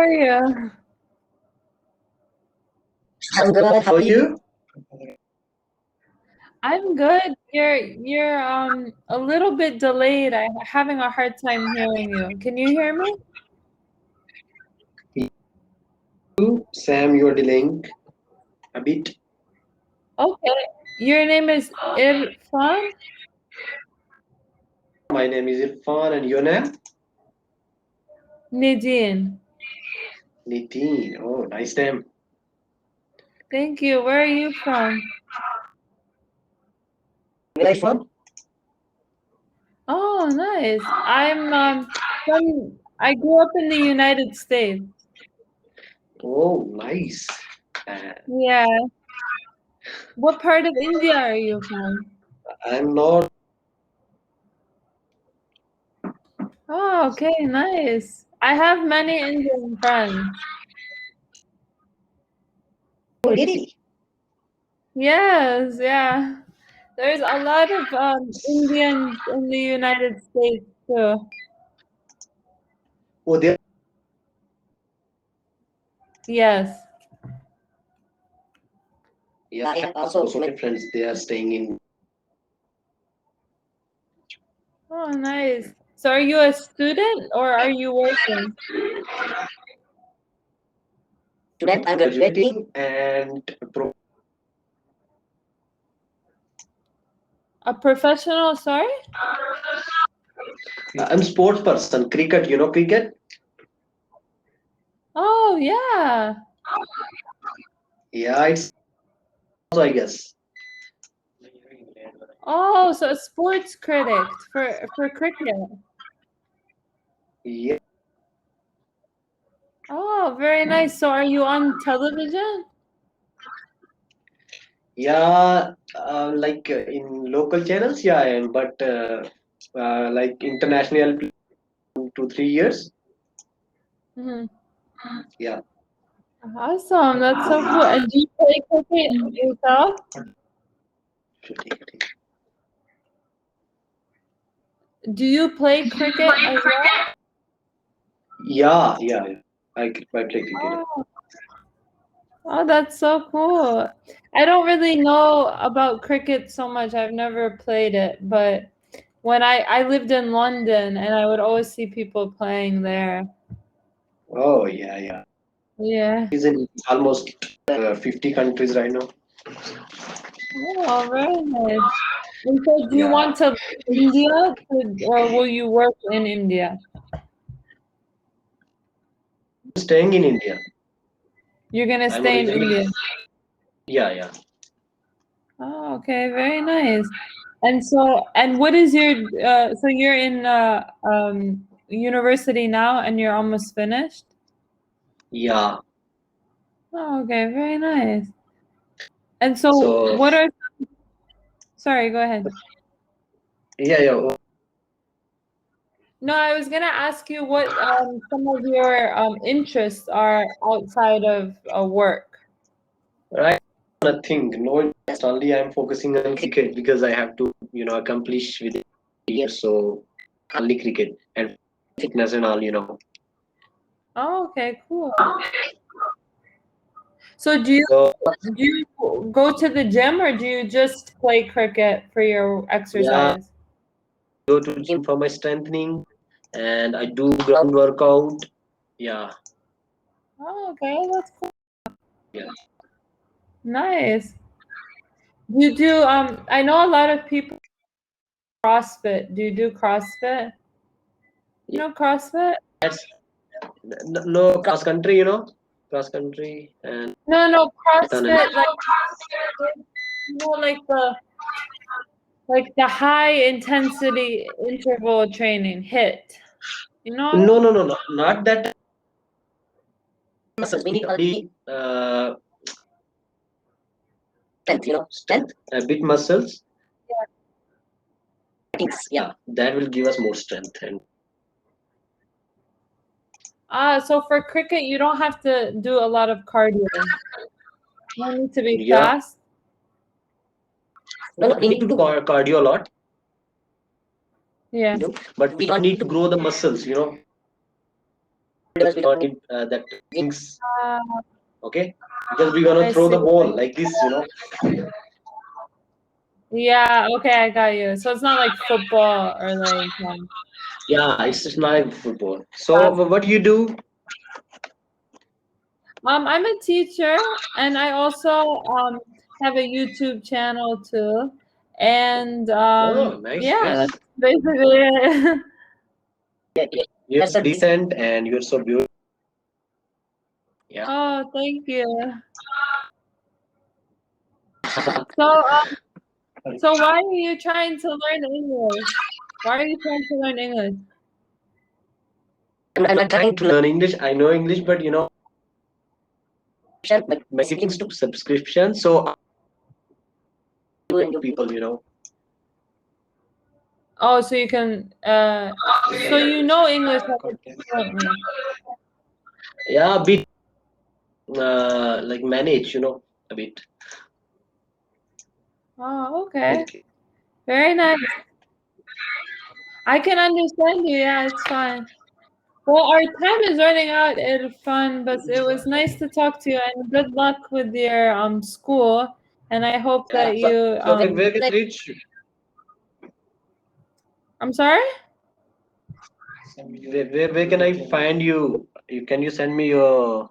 are you? I'm good. How are you? I'm good. You're a little bit delayed. I'm having a hard time hearing you. Can you hear me? Sam, you're delaying a bit. Okay. Your name is Irfan? My name is Irfan, and your name? Nadine. Nitin. Oh, nice name. Thank you. Where are you from? Where are you from? Oh, nice. I grew up in the United States. Oh, nice. Yeah. What part of India are you from? I'm not. Oh, okay, nice. I have many Indian friends. Oh, really? Yes, yeah. There's a lot of Indians in the United States too. Oh, there. Yes. Yeah, I have also so many friends. They are staying in. Oh, nice. So are you a student or are you working? Student, I'm graduating and A professional, sorry? I'm sports person. Cricket, you know cricket? Oh, yeah. Yeah, it's also, I guess. Oh, so a sports critic for cricket. Yeah. Oh, very nice. So are you on television? Yeah, like in local channels, yeah, I am. But like international, 2 3 years. Hmm. Yeah. Awesome. That's so cool. And do you play cricket yourself? Do you play cricket as well? Yeah, yeah, yeah. I play cricket. Oh, oh, that's so cool. I don't really know about cricket so much. I've never played it, but when I lived in London and I would always see people playing there. Oh, yeah, yeah. Yeah. It's in almost 50 countries right now. Oh, very nice. And so do you Yeah, want to India or will you work in India? staying in India. You're gonna I'm stay in originally. India. Yeah, yeah. Oh, okay, very nice. And what is your so you're in university now and you're almost finished? Yeah. Oh, okay, very nice. And so So what are sorry, go ahead. yeah, yeah. Oh, No, I was gonna ask you what some of your interests are outside of work. right. Nothing. No interest. Only I'm focusing on cricket because I have to, accomplish within a year. So only cricket and fitness and all. Oh, okay, cool. So do So you go to the gym or do you just play cricket for your yeah, exercise? go to gym for my strengthening, and I do ground workout. Yeah, Oh, okay, that's cool. yeah. Nice. You do I know a lot of people CrossFit. Do you do CrossFit? You know CrossFit? That's no cross country, cross country and No, marathon and CrossFit like the high intensity interval training, HIIT. You know? no, not that muscles. We need only strength, strength, a bit muscles. I think yeah, that will give us more strength and. So for cricket, you don't have to do a lot of cardio. You don't need to be Yeah, fast. no, we need to do cardio a lot, Yeah. but we don't need to grow the muscles. because we don't need that things. Okay, because we're I gonna throw the see. ball like this, Yeah, okay, I got you. So it's not like football or like Yeah, it's just not like football. So what do you do? I'm a teacher and I also have a YouTube channel too. And Oh, nice, yeah, nice. that's basically it. You're so decent and you're so beautiful. Yeah. Oh, thank you. So why are you trying to learn English? Why are you trying to learn English? I'm not trying to learn English. I know English, but but my siblings took subscription, so people. Oh, so you can so you know English fluently. Yeah, a bit like manage, a bit. Oh, okay. Very nice. I can understand you. Yeah, it's fine. Well, our time is running out, Irfan, but it was nice to talk to you and good luck with your school. And I hope that you So where can I reach? I'm sorry? Where can I find you? Can you send me your